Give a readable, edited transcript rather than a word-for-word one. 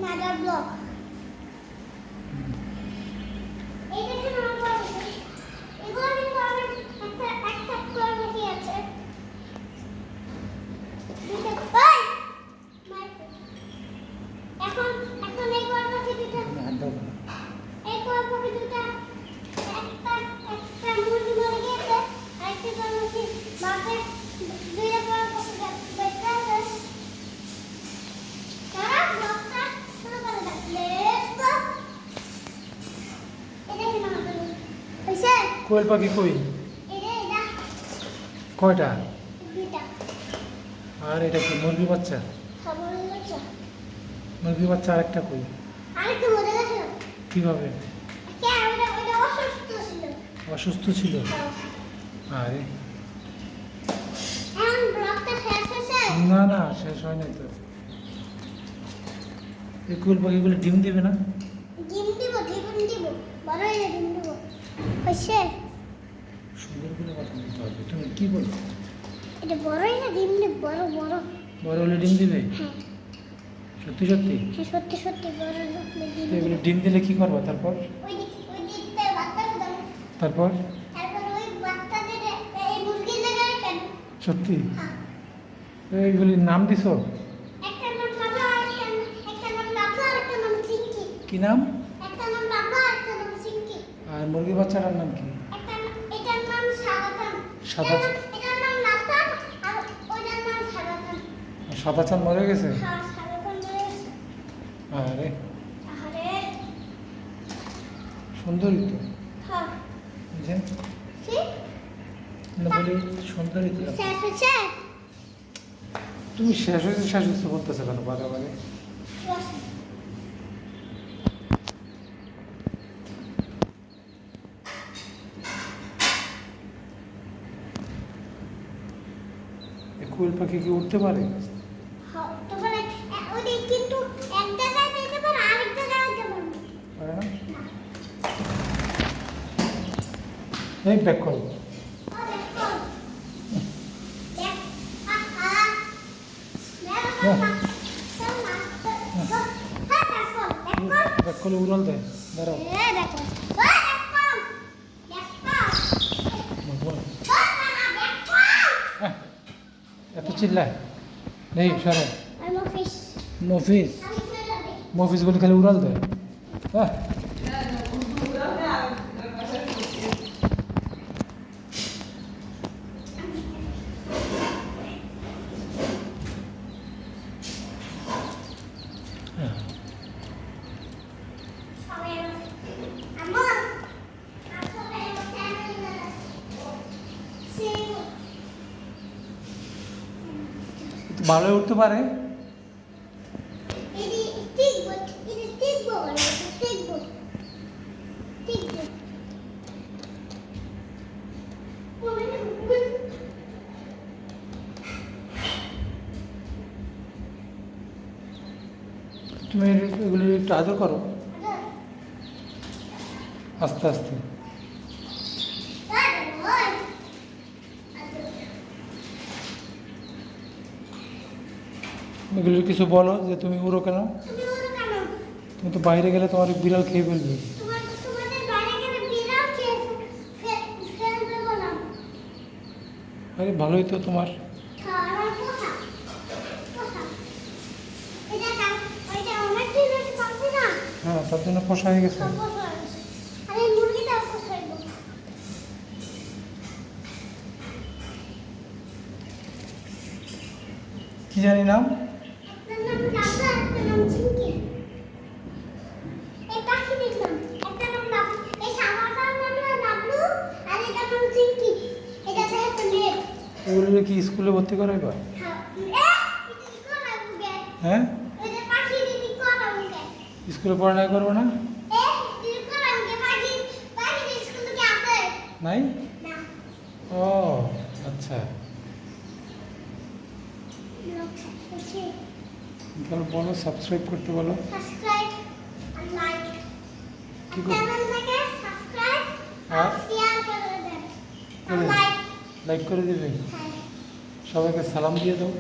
Naga block এই দেখেন আমার এগুলো কিন্তু আমার একটা করব কি আছে দুটো বাই এখন এই করব কি দুটো এই করব কি দুটো একটা মুরগি মরে গেছে আর একটা করব কি বাপে দুইটা করব কি বেটা আছে তারা ব্লকটা শুরু করে দাও লেটস গো এটা কি নাম বলি হইছে কোয়েল পাখি কই এটা কয়টা দুইটা আর এটা কি মুরগি বাচ্চা খবর হচ্ছে মুরগি বাচ্চা আরেকটা কই আরেকটু মজা গেছে কিভাবে কে ওটা অসুস্থ ছিল অসুস্থ ছিল আরে এখন ব্লকটা শেষ হয়েছে না না শেষ হয় নাই তো এই কোয়েল পাখিগুলো ডিম দিবে না ডিম দিব বড় হয়ে ডিম দিব হইছে সুন্দর করে কথা বলতে হবে তুমি কি বলো এটা বড় হয়ে ডিম দিব বড় বড় হলে ডিম দিবে হ্যাঁ সত্যি সত্যি হ্যাঁ সত্যি বড় হলে ডিম তো এগুলো ডিম দিলে কি করবা তারপর ওই দিকতে বাচ্চা দাও তারপর তারপর ওই বাচ্চাদের এই মুরগি লাগায় কেন সত্যি হ্যাঁ এইগুলির নাম দিছো একটা নাম বাবা একটা নাম বাবা একটা নাম চিঙ্কি কি নাম একটা নাম বাবা একটা নাম চিঙ্কি আর মুরগি বাচ্চাটার নাম কি এটার নাম সাদাতান সাদা এটার নাম নাতান আর ওইটার নাম সাদাতান সাদা চাঁদ মরে গেছে হ্যাঁ সাদাতান মরে গেছে আরে আরে সুন্দরই তো হ্যাঁ বুঝছেন কি না বলি সুন্দরই তো শেষ হচ্ছে তুমি শেষ হয়েছে বলতেছো কেন বারে বারে এই কোয়েল পাখি কি উঠতে পারে হ্যাঁ তারপরে ওই কিন্তু এক জায়গায় যেতে পারে আরেক জায়গায় যেতে পারে পারে না এই ব্যাক করো ব্যাক করলে উড়াল দেয় দাঁড়াও আহ, এত চিল্লায় নেই সরো মফিস বলে খালি উড়াল দেয় হ্যাঁ ভালোই উঠতে পারে তুমি এগুলি একটু আদর করো আস্তে আস্তে এগুলির কিছু বলো যে তুমি উড়ো কেন তুমি তো বাইরে গেলে তোমার বিড়াল খেয়ে ফেলবে আরে ভালোই তো তোমার হ্যাঁ তার জন্য পোষা হয়ে গেছে কি জানি নাম এগুলো কি স্কুলে ভর্তি করাইবা হ্যাঁ স্কুলে পড়ালেখা করবো না নাই ও আচ্ছা তাহলে বলো সাবস্ক্রাইব করতে বলো কি আর লাইক করে দিবে সবাইকে সালাম দিয়ে দাও